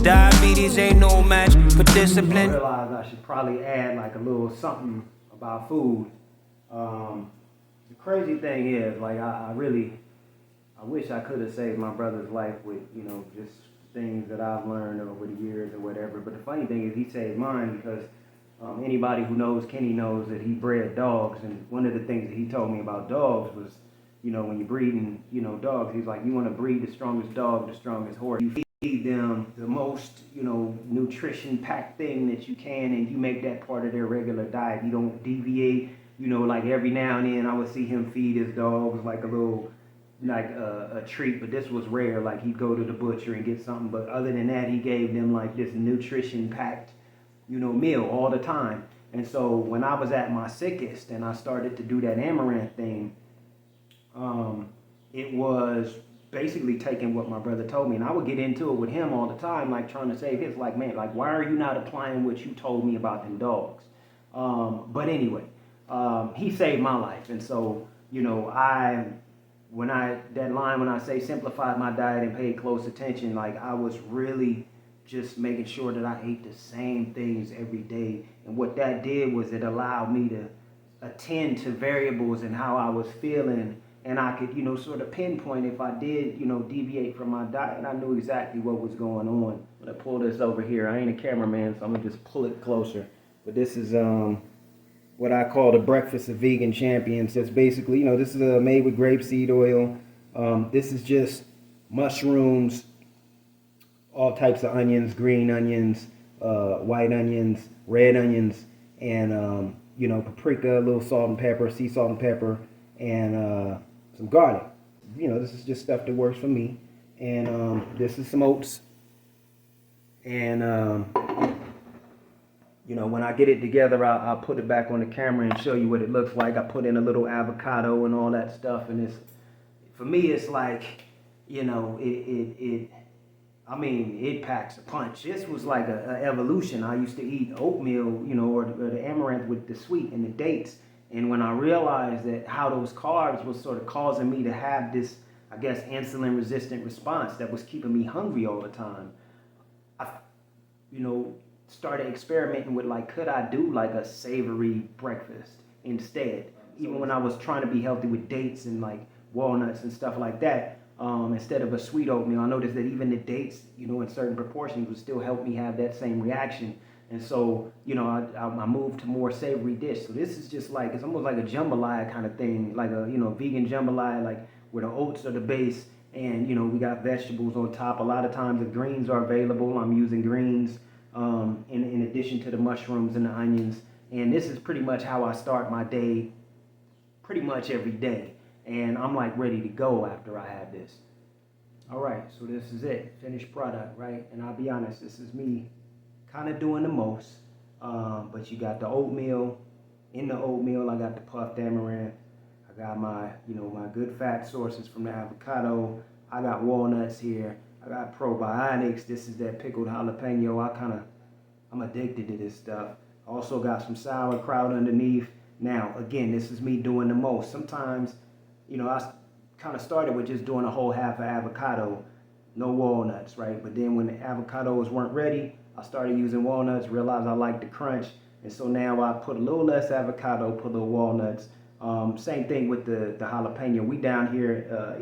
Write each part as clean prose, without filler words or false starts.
Diabetes ain't no match for discipline. I realized I should probably add like a little something about food. The crazy thing is, like, I wish I could have saved my brother's life with, just things that I've learned over the years or whatever. But the funny thing is he saved mine because anybody who knows Kenny knows that he bred dogs. And one of the things that he told me about dogs was, when you're breeding, dogs, he's like, you want to breed the strongest dog, the strongest horse. You feed them the most, nutrition packed thing that you can, and you make that part of their regular diet. You don't deviate. Like every now and then I would see him feed his dogs like a little, like a treat, but this was rare. Like he'd go to the butcher and get something, but other than that, he gave them like this nutrition packed, meal all the time. And so when I was at my sickest and I started to do that amaranth thing, it was basically taking what my brother told me, and I would get into it with him all the time, like trying to save his, like, man, like, why are you not applying what you told me about them dogs? But anyway, he saved my life. And so, when I say simplified my diet and paid close attention, like I was really just making sure that I ate the same things every day. And what that did was it allowed me to attend to variables and how I was feeling. And I could, sort of pinpoint if I did, deviate from my diet. And I knew exactly what was going on. I'm going to pull this over here. I ain't a cameraman, so I'm going to just pull it closer. But this is what I call the breakfast of vegan champions. It's basically, this is made with grapeseed oil. This is just mushrooms, all types of onions, green onions, white onions, red onions, and, paprika, a little salt and pepper, sea salt and pepper, and some garlic. This is just stuff that works for me. And this is some oats. And, when I get it together, I'll put it back on the camera and show you what it looks like. I put in a little avocado and all that stuff. And for me, it's like, it packs a punch. This was like a evolution. I used to eat oatmeal, or the amaranth with the sweet and the dates. And when I realized that how those carbs was sort of causing me to have this, I guess, insulin resistant response that was keeping me hungry all the time, I, started experimenting with, like, could I do like a savory breakfast instead? Even when I was trying to be healthy with dates and like walnuts and stuff like that, instead of a sweet oatmeal, I noticed that even the dates, in certain proportions would still help me have that same reaction. And so, I moved to more savory dish. So this is just like, it's almost like a jambalaya kind of thing, like a, vegan jambalaya, like where the oats are the base and, we got vegetables on top. A lot of times the greens are available. I'm using greens in addition to the mushrooms and the onions. And this is pretty much how I start my day pretty much every day. And I'm like ready to go after I have this. All right, so this is it, finished product, right? And I'll be honest, this is me kind of doing the most, but you got the oatmeal. In the oatmeal, I got the puffed amaranth. I got my, my good fat sources from the avocado. I got walnuts here. I got probiotics. This is that pickled jalapeno. I'm addicted to this stuff. Also got some sauerkraut underneath. Now, again, this is me doing the most. Sometimes, I kind of started with just doing a whole half of avocado, no walnuts, right? But then when the avocados weren't ready, I started using walnuts, realized I liked the crunch. And so now I put a little less avocado, put a little walnuts. Same thing with the jalapeno. We down here,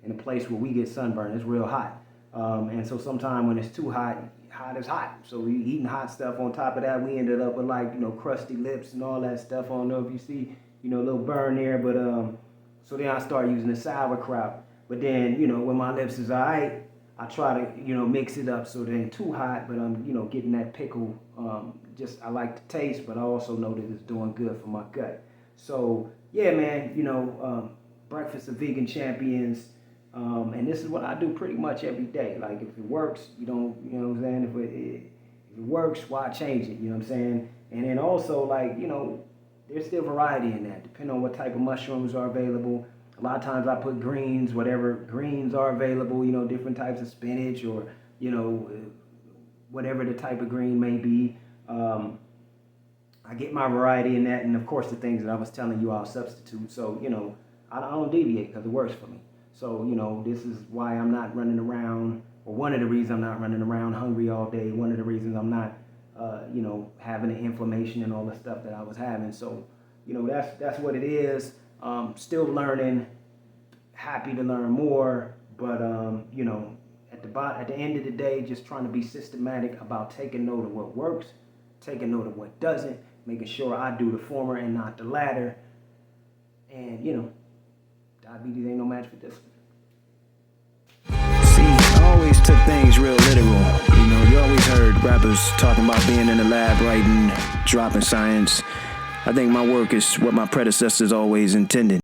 in a place where we get sunburn. It's real hot. And so sometimes when it's too hot, hot is hot. So we eating hot stuff. On top of that, we ended up with like, crusty lips and all that stuff. I don't know if you see, a little burn there. But so then I started using the sauerkraut. But then, when my lips is all right, I try to, mix it up so it ain't too hot, but I'm, getting that pickle. I like the taste, but I also know that it's doing good for my gut. So, yeah, man, breakfast of vegan champions. And this is what I do pretty much every day. Like, if it works, you know what I'm saying? If it works, why change it? You know what I'm saying? And then also, like, there's still variety in that, depending on what type of mushrooms are available. A lot of times I put greens, whatever greens are available, different types of spinach or, whatever the type of green may be. I get my variety in that. And of course, the things that I was telling you, I'll substitute. So, I don't deviate because it works for me. So, this is why I'm not running around or one of the reasons I'm not running around hungry all day, one of the reasons I'm not, having the inflammation and all the stuff that I was having. So, that's what it is. Still learning, happy to learn more, but, at the end of the day, just trying to be systematic about taking note of what works, taking note of what doesn't, making sure I do the former and not the latter. And, diabetes ain't no match for this. See, I always took things real literal. You always heard rappers talking about being in the lab writing, dropping science. I think my work is what my predecessors always intended.